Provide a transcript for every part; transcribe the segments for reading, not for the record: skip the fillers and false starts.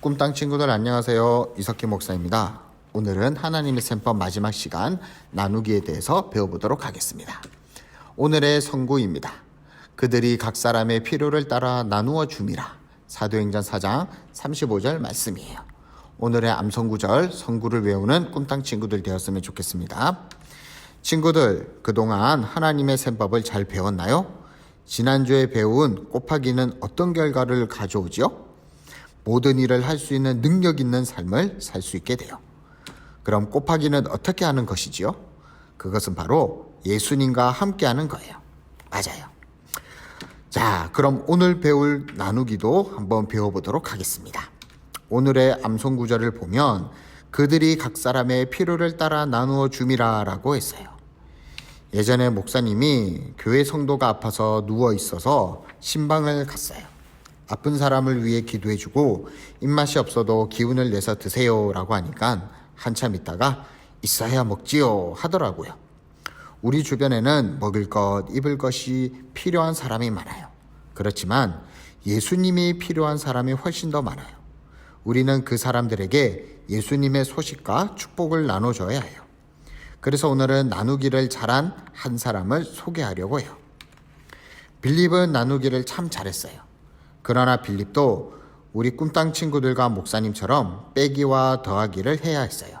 꿈땅 친구들 안녕하세요. 이석기 목사입니다. 오늘은 하나님의 셈법 마지막 시간 나누기에 대해서 배워보도록 하겠습니다. 오늘의 선구입니다. 그들이 각 사람의 필요를 따라 나누어 줌이라. 사도행전 4장 35절 말씀이에요. 오늘의 암선구절 선구를 외우는 꿈땅 친구들 되었으면 좋겠습니다. 친구들, 그동안 하나님의 셈법을 잘 배웠나요? 지난주에 배운 곱하기는 어떤 결과를 가져오지요? 모든 일을 할 수 있는 능력 있는 삶을 살 수 있게 돼요. 그럼 곱하기는 어떻게 하는 것이지요? 그것은 바로 예수님과 함께 하는 거예요. 맞아요. 자, 그럼 오늘 배울 나누기도 한번 배워보도록 하겠습니다. 오늘의 암송 구절을 보면 그들이 각 사람의 필요를 따라 나누어 줌이라 라고 했어요. 예전에 목사님이 교회 성도가 아파서 누워 있어서 신방을 갔어요. 아픈 사람을 위해 기도해주고 입맛이 없어도 기운을 내서 드세요 라고 하니까 한참 있다가 있어야 먹지요 하더라고요. 우리 주변에는 먹을 것, 입을 것이 필요한 사람이 많아요. 그렇지만 예수님이 필요한 사람이 훨씬 더 많아요. 우리는 그 사람들에게 예수님의 소식과 축복을 나눠줘야 해요. 그래서 오늘은 나누기를 잘한 한 사람을 소개하려고 해요. 빌립은 나누기를 참 잘했어요. 그러나 빌립도 우리 꿈땅 친구들과 목사님처럼 빼기와 더하기를 해야 했어요.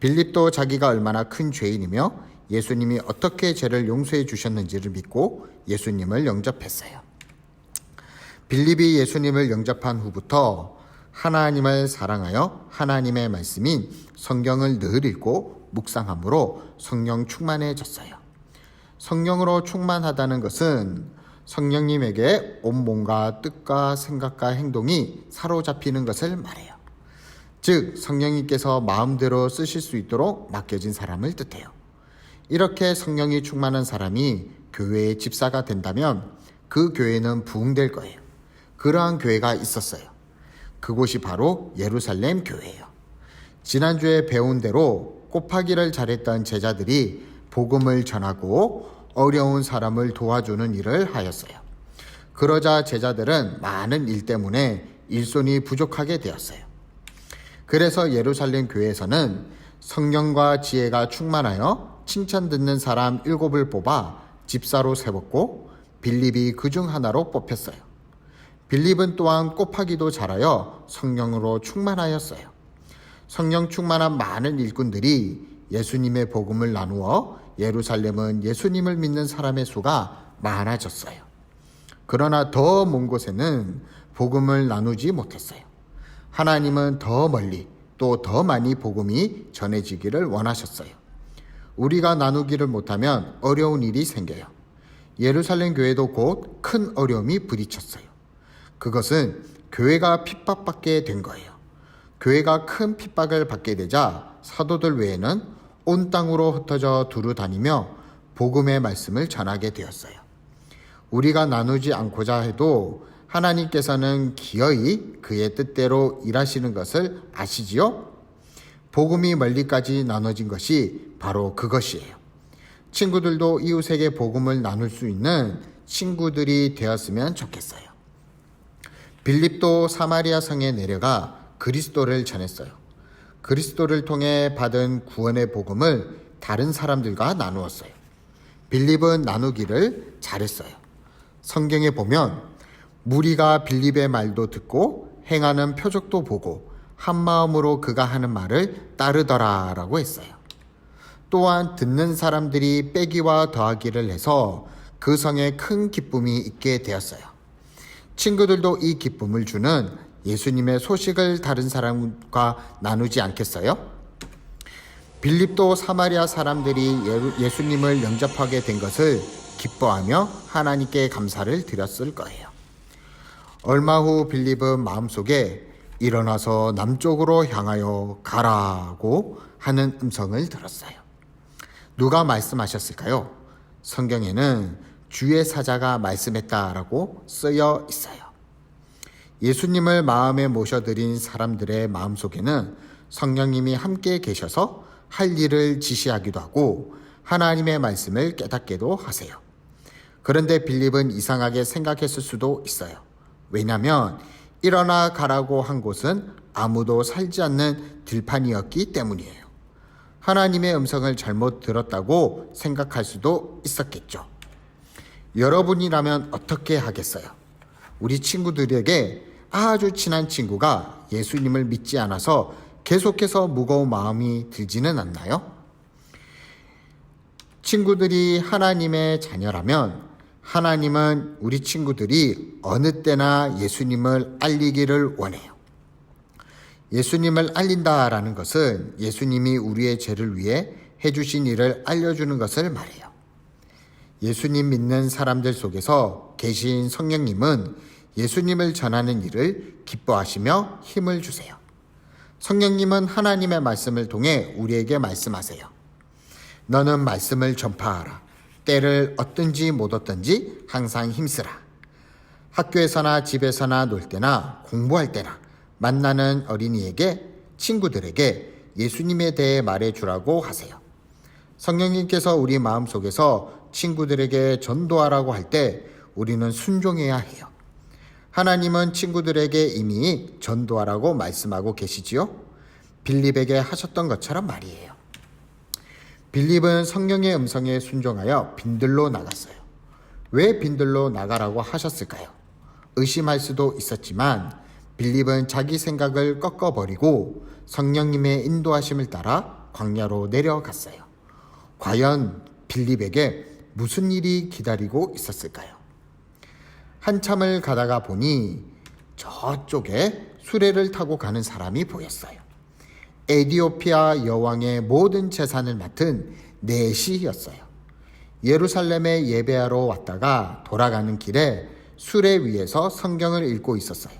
빌립도 자기가 얼마나 큰 죄인이며 예수님이 어떻게 죄를 용서해 주셨는지를 믿고 예수님을 영접했어요. 빌립이 예수님을 영접한 후부터 하나님을 사랑하여 하나님의 말씀인 성경을 늘 읽고 묵상함으로 성령 충만해졌어요. 성령으로 충만하다는 것은 성령님에게 온몸과 뜻과 생각과 행동이 사로잡히는 것을 말해요. 즉 성령님께서 마음대로 쓰실 수 있도록 맡겨진 사람을 뜻해요. 이렇게 성령이 충만한 사람이 교회의 집사가 된다면 그 교회는 부흥될 거예요. 그러한 교회가 있었어요. 그곳이 바로 예루살렘 교회예요. 지난주에 배운 대로 곱하기를 잘했던 제자들이 복음을 전하고 어려운 사람을 도와주는 일을 하였어요. 그러자 제자들은 많은 일 때문에 일손이 부족하게 되었어요. 그래서 예루살렘 교회에서는 성령과 지혜가 충만하여 칭찬 듣는 사람 7을 뽑아 집사로 세웠고 빌립이 그중 하나로 뽑혔어요. 빌립은 또한 곱하기도 잘하여 성령으로 충만하였어요. 성령 충만한 많은 일꾼들이 예수님의 복음을 나누어 예루살렘은 예수님을 믿는 사람의 수가 많아졌어요. 그러나 더 먼 곳에는 복음을 나누지 못했어요. 하나님은 더 멀리 또 더 많이 복음이 전해지기를 원하셨어요. 우리가 나누기를 못하면 어려운 일이 생겨요. 예루살렘 교회도 곧 큰 어려움이 부딪혔어요. 그것은 교회가 핍박받게 된 거예요. 교회가 큰 핍박을 받게 되자 사도들 외에는 온 땅으로 흩어져 두루 다니며 복음의 말씀을 전하게 되었어요. 우리가 나누지 않고자 해도 하나님께서는 기어이 그의 뜻대로 일하시는 것을 아시지요? 복음이 멀리까지 나눠진 것이 바로 그것이에요. 친구들도 이웃에게 복음을 나눌 수 있는 친구들이 되었으면 좋겠어요. 빌립도 사마리아 성에 내려가 그리스도를 전했어요. 그리스도를 통해 받은 구원의 복음을 다른 사람들과 나누었어요. 빌립은 나누기를 잘했어요. 성경에 보면 무리가 빌립의 말도 듣고 행하는 표적도 보고 한 마음으로 그가 하는 말을 따르더라 라고 했어요. 또한 듣는 사람들이 빼기와 더하기를 해서 그 성에 큰 기쁨이 있게 되었어요. 친구들도 이 기쁨을 주는 예수님의 소식을 다른 사람과 나누지 않겠어요? 빌립도 사마리아 사람들이 예수님을 영접하게 된 것을 기뻐하며 하나님께 감사를 드렸을 거예요. 얼마 후 빌립은 마음속에 일어나서 남쪽으로 향하여 가라고 하는 음성을 들었어요. 누가 말씀하셨을까요? 성경에는 주의 사자가 말씀했다라고 쓰여 있어요. 예수님을 마음에 모셔드린 사람들의 마음속에는 성령님이 함께 계셔서 할 일을 지시하기도 하고 하나님의 말씀을 깨닫게도 하세요. 그런데 빌립은 이상하게 생각했을 수도 있어요. 왜냐하면 일어나 가라고 한 곳은 아무도 살지 않는 들판이었기 때문이에요. 하나님의 음성을 잘못 들었다고 생각할 수도 있었겠죠. 여러분이라면 어떻게 하겠어요? 우리 친구들에게 아주 친한 친구가 예수님을 믿지 않아서 계속해서 무거운 마음이 들지는 않나요? 친구들이 하나님의 자녀라면 하나님은 우리 친구들이 어느 때나 예수님을 알리기를 원해요. 예수님을 알린다라는 것은 예수님이 우리의 죄를 위해 해주신 일을 알려주는 것을 말해요. 예수님 믿는 사람들 속에서 계신 성령님은 예수님을 전하는 일을 기뻐하시며 힘을 주세요. 성령님은 하나님의 말씀을 통해 우리에게 말씀하세요. 너는 말씀을 전파하라. 때를 얻든지 못 얻든지 항상 힘쓰라. 학교에서나 집에서나 놀 때나 공부할 때나 만나는 어린이에게, 친구들에게 예수님에 대해 말해주라고 하세요. 성령님께서 우리 마음속에서 친구들에게 전도하라고 할 때 우리는 순종해야 해요. 하나님은 친구들에게 이미 전도하라고 말씀하고 계시지요? 빌립에게 하셨던 것처럼 말이에요. 빌립은 성령의 음성에 순종하여 빈들로 나갔어요. 왜 빈들로 나가라고 하셨을까요? 의심할 수도 있었지만 빌립은 자기 생각을 꺾어버리고 성령님의 인도하심을 따라 광야로 내려갔어요. 과연 빌립에게 무슨 일이 기다리고 있었을까요? 한참을 가다가 보니 저쪽에 수레를 타고 가는 사람이 보였어요. 에디오피아 여왕의 모든 재산을 맡은 넷이었어요. 예루살렘에 예배하러 왔다가 돌아가는 길에 수레 위에서 성경을 읽고 있었어요.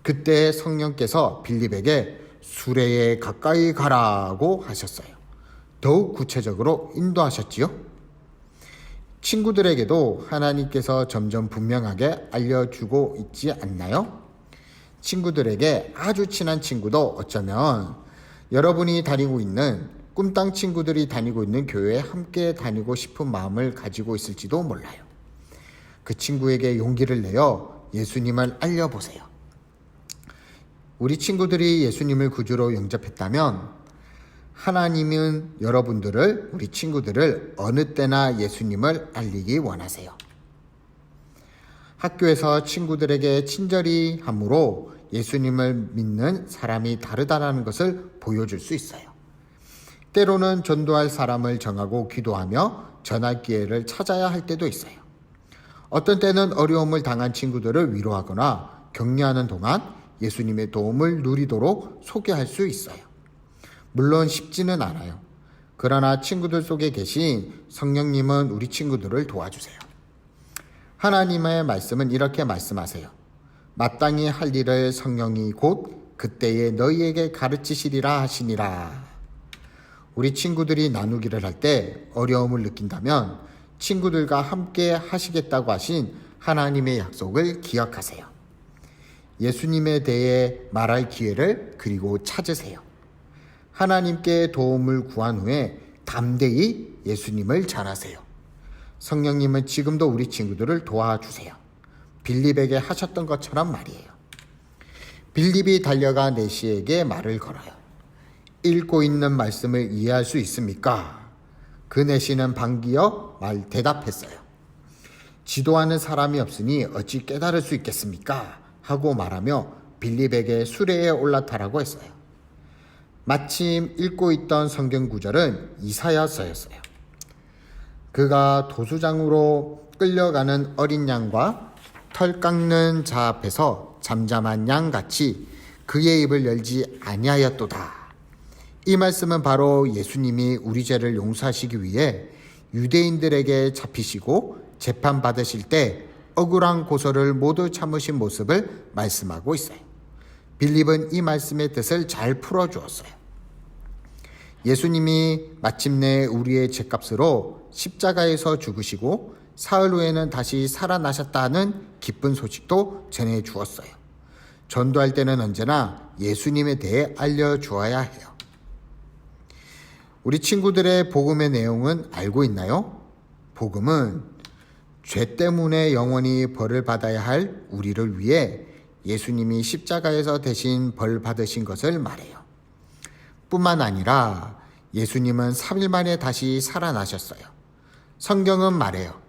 그때 성령께서 빌립에게 수레에 가까이 가라고 하셨어요. 더욱 구체적으로 인도하셨지요. 친구들에게도 하나님께서 점점 분명하게 알려주고 있지 않나요? 친구들에게 아주 친한 친구도 어쩌면 여러분이 다니고 있는 꿈땅 친구들이 다니고 있는 교회에 함께 다니고 싶은 마음을 가지고 있을지도 몰라요. 그 친구에게 용기를 내어 예수님을 알려보세요. 우리 친구들이 예수님을 구주로 영접했다면 하나님은 여러분들을, 우리 친구들을 어느 때나 예수님을 알리기 원하세요. 학교에서 친구들에게 친절히 함으로 예수님을 믿는 사람이 다르다라는 것을 보여줄 수 있어요. 때로는 전도할 사람을 정하고 기도하며 전할 기회를 찾아야 할 때도 있어요. 어떤 때는 어려움을 당한 친구들을 위로하거나 격려하는 동안 예수님의 도움을 누리도록 소개할 수 있어요. 물론 쉽지는 않아요. 그러나 친구들 속에 계신 성령님은 우리 친구들을 도와주세요. 하나님의 말씀은 이렇게 말씀하세요. 마땅히 할 일을 성령이 곧 그때에 너희에게 가르치시리라 하시니라. 우리 친구들이 나누기를 할 때 어려움을 느낀다면 친구들과 함께 하시겠다고 하신 하나님의 약속을 기억하세요. 예수님에 대해 말할 기회를 그리고 찾으세요. 하나님께 도움을 구한 후에 담대히 예수님을 전하세요. 성령님은 지금도 우리 친구들을 도와주세요. 빌립에게 하셨던 것처럼 말이에요. 빌립이 달려가 내시에게 말을 걸어요. 읽고 있는 말씀을 이해할 수 있습니까? 그 내시는 방귀어 대답했어요. 지도하는 사람이 없으니 어찌 깨달을 수 있겠습니까? 하고 말하며 빌립에게 수레에 올라타라고 했어요. 마침 읽고 있던 성경 구절은 이사야서였어요. 그가 도수장으로 끌려가는 어린 양과 털 깎는 자 앞에서 잠잠한 양같이 그의 입을 열지 아니하였도다. 이 말씀은 바로 예수님이 우리 죄를 용서하시기 위해 유대인들에게 잡히시고 재판받으실 때 억울한 고소를 모두 참으신 모습을 말씀하고 있어요. 빌립은 이 말씀의 뜻을 잘 풀어주었어요. 예수님이 마침내 우리의 죄값으로 십자가에서 죽으시고 사흘 후에는 다시 살아나셨다는 기쁜 소식도 전해주었어요. 전도할 때는 언제나 예수님에 대해 알려주어야 해요. 우리 친구들의 복음의 내용은 알고 있나요? 복음은 죄 때문에 영원히 벌을 받아야 할 우리를 위해 예수님이 십자가에서 대신 벌 받으신 것을 말해요. 뿐만 아니라 예수님은 3일 만에 다시 살아나셨어요. 성경은 말해요.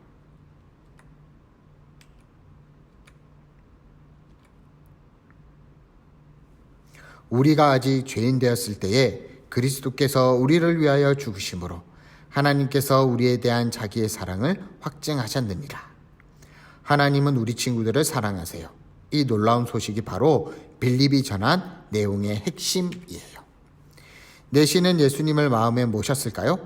우리가 아직 죄인 되었을 때에 그리스도께서 우리를 위하여 죽으심으로 하나님께서 우리에 대한 자기의 사랑을 확증하셨느니라. 하나님은 우리 친구들을 사랑하세요. 이 놀라운 소식이 바로 빌립이 전한 내용의 핵심이에요. 내시는 예수님을 마음에 모셨을까요?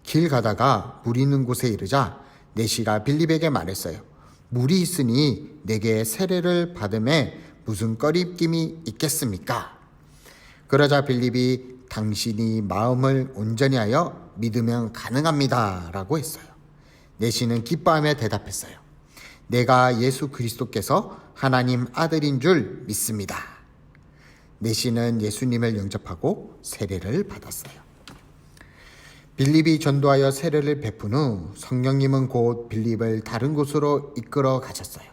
길 가다가 물 있는 곳에 이르자 내시가 빌립에게 말했어요. 물이 있으니 내게 세례를 받음에 무슨 꺼리낌이 있겠습니까? 그러자 빌립이 당신이 마음을 온전히 하여 믿으면 가능합니다 라고 했어요. 내시는 기뻐하며 대답했어요. 내가 예수 그리스도께서 하나님 아들인 줄 믿습니다. 내시는 예수님을 영접하고 세례를 받았어요. 빌립이 전도하여 세례를 베푼 후 성령님은 곧 빌립을 다른 곳으로 이끌어 가셨어요.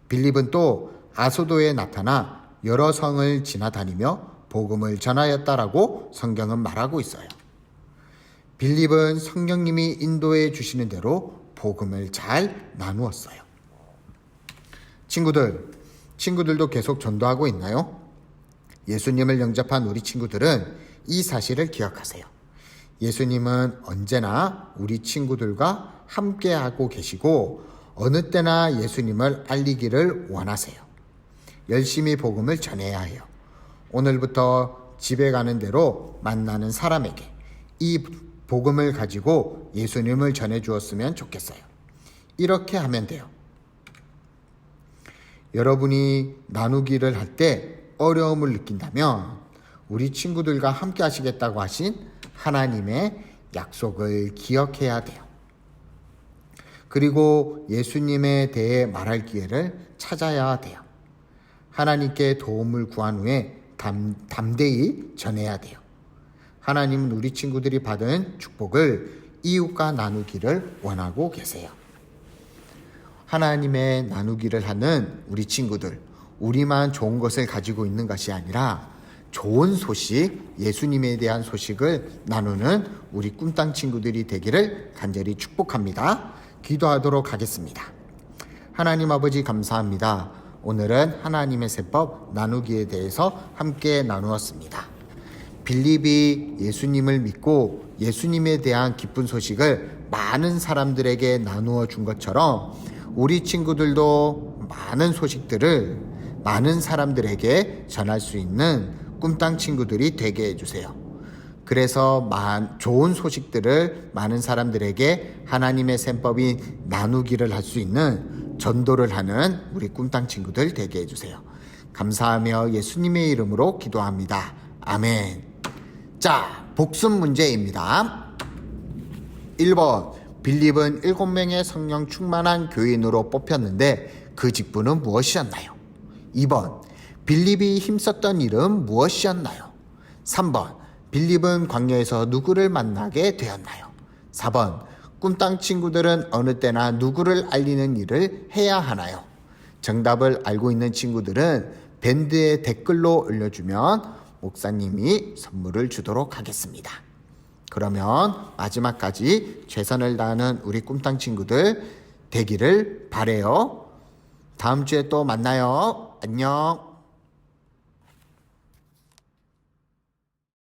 빌립은 또 아소도에 나타나 여러 성을 지나다니며 복음을 전하였다라고 성경은 말하고 있어요. 빌립은 성령님이 인도해 주시는 대로 복음을 잘 나누었어요. 친구들도 계속 전도하고 있나요? 예수님을 영접한 우리 친구들은 이 사실을 기억하세요. 예수님은 언제나 우리 친구들과 함께하고 계시고 어느 때나 예수님을 알리기를 원하세요. 열심히 복음을 전해야 해요. 오늘부터 집에 가는 대로 만나는 사람에게 이 복음을 가지고 예수님을 전해 주었으면 좋겠어요. 이렇게 하면 돼요. 여러분이 나누기를 할 때 어려움을 느낀다면 우리 친구들과 함께 하시겠다고 하신 하나님의 약속을 기억해야 돼요. 그리고 예수님에 대해 말할 기회를 찾아야 돼요. 하나님께 도움을 구한 후에 담대히 전해야 돼요. 하나님은 우리 친구들이 받은 축복을 이웃과 나누기를 원하고 계세요. 하나님의 나누기를 하는 우리 친구들, 우리만 좋은 것을 가지고 있는 것이 아니라 좋은 소식, 예수님에 대한 소식을 나누는 우리 꿈땅 친구들이 되기를 간절히 축복합니다. 기도하도록 하겠습니다. 하나님 아버지 감사합니다. 오늘은 하나님의 세법 나누기에 대해서 함께 나누었습니다. 빌립이 예수님을 믿고 예수님에 대한 기쁜 소식을 많은 사람들에게 나누어 준 것처럼 우리 친구들도 많은 소식들을 많은 사람들에게 전할 수 있는 꿈땅 친구들이 되게 해주세요. 그래서 좋은 소식들을 많은 사람들에게 하나님의 셈법이 나누기를 할 수 있는 전도를 하는 우리 꿈땅 친구들 되게 해주세요. 감사하며 예수님의 이름으로 기도합니다. 아멘. 자, 복습 문제입니다. 1번, 빌립은 7명의 성령 충만한 교인으로 뽑혔는데 그 직분은 무엇이었나요? 2번, 빌립이 힘썼던 일은 무엇이었나요? 3번, 빌립은 광야에서 누구를 만나게 되었나요? 4번, 꿈땅 친구들은 어느 때나 누구를 알리는 일을 해야 하나요? 정답을 알고 있는 친구들은 밴드에 댓글로 올려주면 목사님이 선물을 주도록 하겠습니다. 그러면 마지막까지 최선을 다하는 우리 꿈땅 친구들 되기를 바래요. 다음 주에 또 만나요. 안녕.